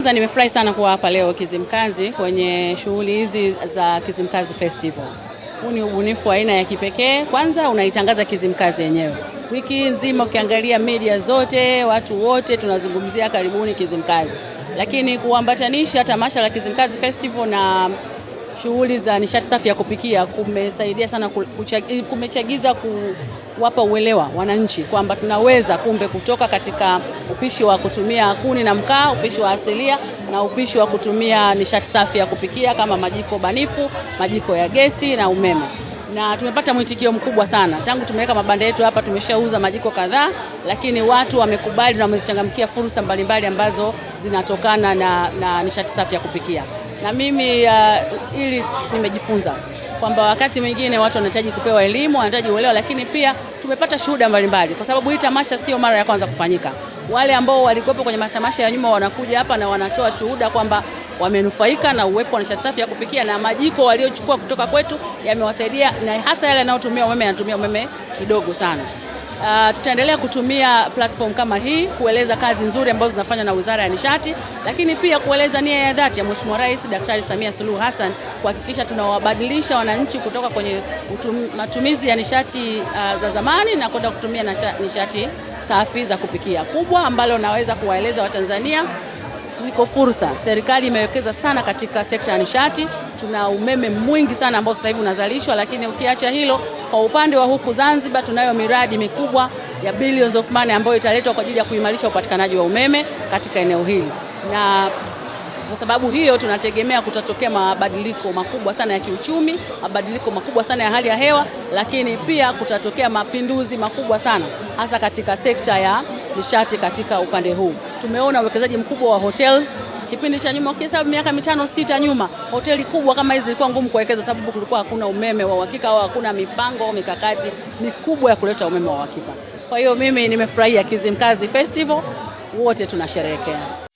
Kwanza nimefurahi sana kuwa hapa leo Kizimkazi kwenye shughuli hizi za Kizimkazi Festival. Huu ni ubunifu wa aina ya kipekee. Kwanza unaitangaza Kizimkazi yenyewe. Wiki nzima ukiangalia media zote, watu wote tunazungumzia karibuni Kizimkazi. Lakini kuambatanisha tamasha la Kizimkazi Festival na shughuli za nishati safi ya kupikia kumesaidia sana, kumechagiza kuwapa uelewa wananchi kwamba tunaweza kumbe kutoka katika upishi wa kutumia kuni na mkaa, upishi wa asilia na upishi wa kutumia nishati safi ya kupikia kama majiko banifu, majiko ya gesi na umeme. Na tumepata mwitikio mkubwa sana. Tangu tumeweka mabanda yetu hapa tumeshauza majiko kadhaa, lakini watu wamekubali na wamezichangamkia fursa mbalimbali ambazo zinatokana na nishati safi ya kupikia. Na mimi ili nimejifunza kwamba wakati mwingine watu wanahitaji kupewa elimu, wanahitaji uelewa, lakini pia tumepata shuhuda mbalimbali kwa sababu hii tamasha sio mara ya kwanza kufanyika. Wale ambao walikuwepo kwenye matamasha ya nyuma wanakuja hapa na wanatoa shuhuda kwamba wamenufaika na uwepo wa nishati safi ya kupikia na majiko waliochukua kutoka kwetu yamewasaidia, na hasa yale yanayotumia umeme yanatumia umeme kidogo sana. Tutaendelea kutumia platform kama hii kueleza kazi nzuri ambazo zinafanywa na Wizara ya Nishati, lakini pia kueleza nia ya dhati ya Mheshimiwa Rais Daktari Samia Suluhu Hassan kuhakikisha tunawabadilisha wananchi kutoka kwenye matumizi ya nishati za zamani na kwenda kutumia nishati safi za kupikia. Kubwa ambalo naweza kuwaeleza Watanzania, ziko fursa. Serikali imewekeza sana katika sekta ya nishati. Tuna umeme mwingi sana ambao sasa hivi unazalishwa, lakini ukiacha hilo, kwa upande wa huku Zanzibar tunayo miradi mikubwa ya billions of money ambayo italetwa kwa ajili ya kuimarisha upatikanaji wa umeme katika eneo hili. Na kwa sababu hiyo tunategemea kutatokea mabadiliko makubwa sana ya kiuchumi, mabadiliko makubwa sana ya hali ya hewa, lakini pia kutatokea mapinduzi makubwa sana hasa katika sekta ya nishati katika upande huu. Tumeona uwekezaji mkubwa wa hotels. Kipindi cha nyuma ukihesabu miaka 5-6 nyuma, hoteli kubwa kama hizi zilikuwa ngumu kuwekeza sababu kulikuwa hakuna umeme wa uhakika au hakuna mipango au mikakati mikubwa ya kuleta umeme wa uhakika. Kwa hiyo mimi nimefurahia Kizimkazi Festival, wote tunasherehekea.